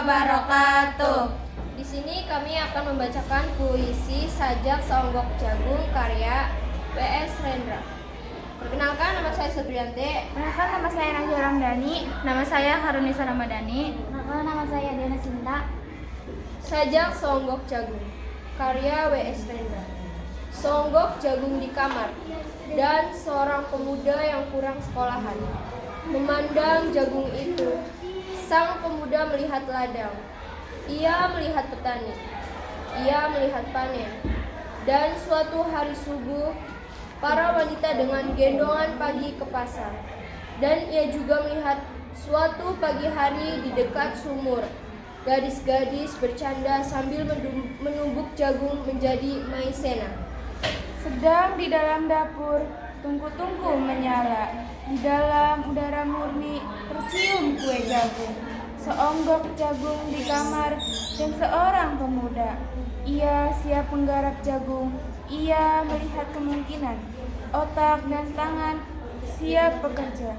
wabarakatuh. Di sini kami akan membacakan puisi Sajak Seonggok Jagung karya W.S. Rendra. Perkenalkan, nama saya Supriyanti. Perkenalkan, nama saya Najwa Ramdhani. Nama saya Harunisa Ramadhani. Nama saya Diana Sinta. Sajak Seonggok Jagung karya W.S. Rendra. Seonggok jagung di kamar, dan seorang pemuda yang kurang sekolahan memandang jagung itu. Sang pemuda melihat ladang, ia melihat petani, ia melihat panen. Dan suatu hari subuh, para wanita dengan gendongan pagi ke pasar. Dan ia juga melihat suatu pagi hari di dekat sumur, gadis-gadis bercanda sambil menumbuk jagung menjadi maizena. Sedang di dalam dapur, tungku-tungku menyala. Di dalam udara murni tercium kue jagung. Seonggok jagung di kamar dan seorang pemuda. Ia siap menggarap jagung. Ia melihat kemungkinan. Otak dan tangan siap bekerja.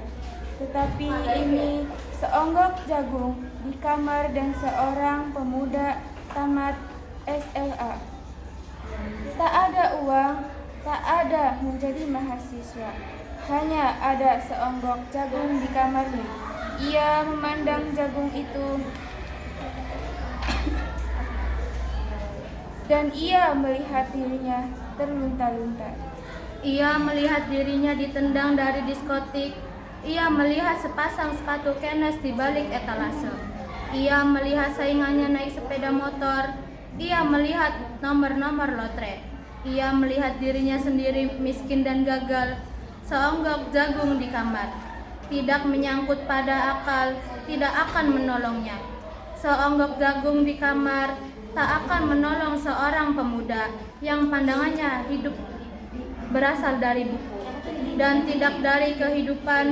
Tetapi ini seonggok jagung di kamar dan seorang pemuda tamat SLA. Tak ada uang, tak ada menjadi mahasiswa. Hanya ada seonggok jagung di kamarnya. Ia memandang jagung itu dan ia melihat dirinya terlunta-lunta. Ia melihat dirinya ditendang dari diskotik. Ia melihat sepasang sepatu Kenes di balik etalase. Ia melihat saingannya naik sepeda motor. Ia melihat nomor-nomor lotre. Ia melihat dirinya sendiri miskin dan gagal. Seonggok jagung di kamar tidak menyangkut pada akal, tidak akan menolongnya. Seonggok jagung di kamar tak akan menolong seorang pemuda yang pandangannya hidup berasal dari buku dan tidak dari kehidupan,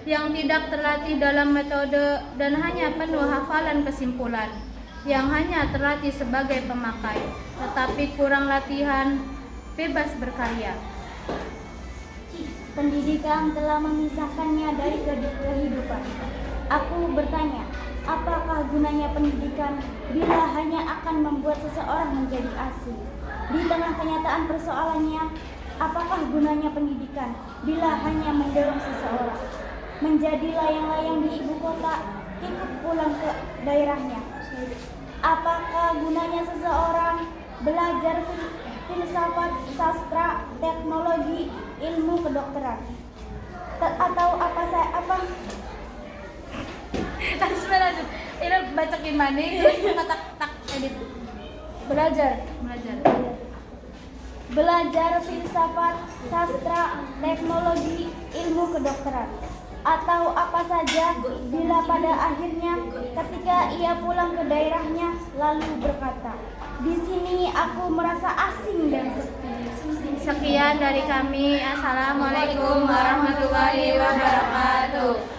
yang tidak terlatih dalam metode dan hanya penuh hafalan kesimpulan, yang hanya terlatih sebagai pemakai tetapi kurang latihan bebas berkarya. Pendidikan telah memisahkannya dari kehidupan. Aku bertanya, apakah gunanya pendidikan bila hanya akan membuat seseorang menjadi asing? Di tengah kenyataan persoalannya, apakah gunanya pendidikan bila hanya mendorong seseorang menjadi layang-layang di ibu kota, ikut pulang ke daerahnya? Apakah gunanya seseorang belajar filsafat, sastra, teknologi, ilmu kedokteran, atau apa? Lanjut. Ini baca gimana? Kata tak edit. Belajar filsafat, sastra, teknologi, ilmu kedokteran, atau apa saja, bila pada akhirnya ketika ia pulang ke daerahnya lalu berkata, di sini aku merasa asing dan sepi. Sekian dari kami. Assalamualaikum warahmatullahi wabarakatuh.